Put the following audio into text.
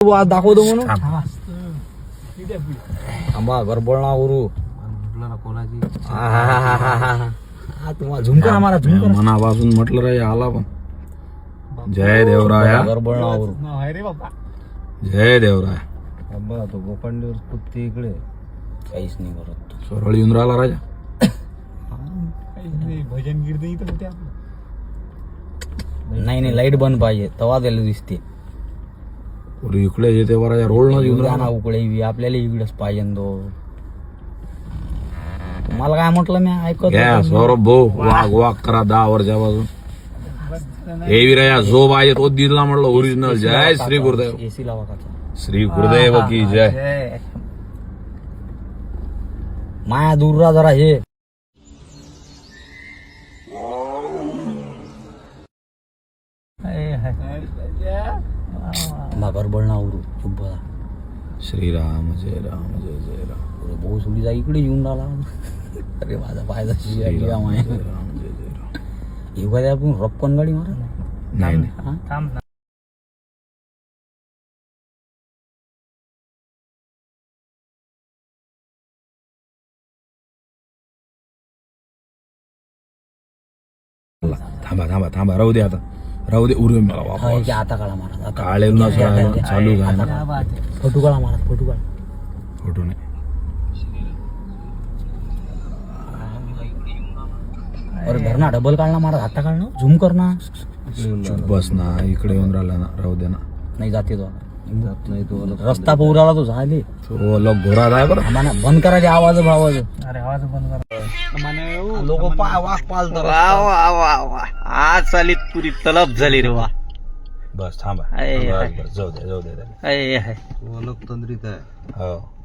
आज दाखवतो म्हणून आंबा गरबळणावरू तुम्हाला झुमकर आम्हाला झुमकर मनापासून म्हटलं रे आला पण जय देवराया गरबळणावरू जय देवराया अब्बा तो गोपांडीवर कुत्ते इकडे काहीच नाही करत सरळ येऊन राहिला राजा भजन कीर्तन इथं होते नाही लाईट बंद पाहिजे तवा त्याला दिसते इकडे येते राजा रोड ना येऊन ना उकडे आपल्याला इकडेच पाहिजे तो तुम्हाला काय म्हटलं मी ऐकत घ्या सौरभ भाऊ वाघ वाघ करा 10 वर्षापासून हे विराया जो पाहिजे तो दिला म्हटलं ओरिजिनल जय श्री गुरुदेव एसी लावा काचा श्री गुरुदेव की जय माया दूर रा जरा हे गरबळणावरू चुप श्रीराम जय राम जय जय राम भाऊ सोडी जा इकडे येऊन राहिला अरे माझा पायदा राम जय राम जय जय राम एखाद्या आपण रपकन गाडी मारा नाही नाही थांब ना थांबा थांबा थांबा राहू दे आता राहू दे उरे मला वापस आता काळा मारा काळेल ना चालू आहे ना फोटो काढा मारा फोटो काढा फोटो नाही अरे धरणा डबल काढला मारा आता काढणं झूम कर ना चुप बस ना इकडे येऊन राहिला ना राहू दे ना नाही जाते तो नाही तो रस्ता पोराला तो झाले तो लोक घोरात आहे बरं आम्हाला बंद करायचे आवाज आवाज अरे आवाज बंद कर लोक वाघ पालतात आज चालीत पुरी तलब झाली रे वा बस थांबा आहे, बस, बस, जाऊ दे आहे लोकतंत्रीत आहे हो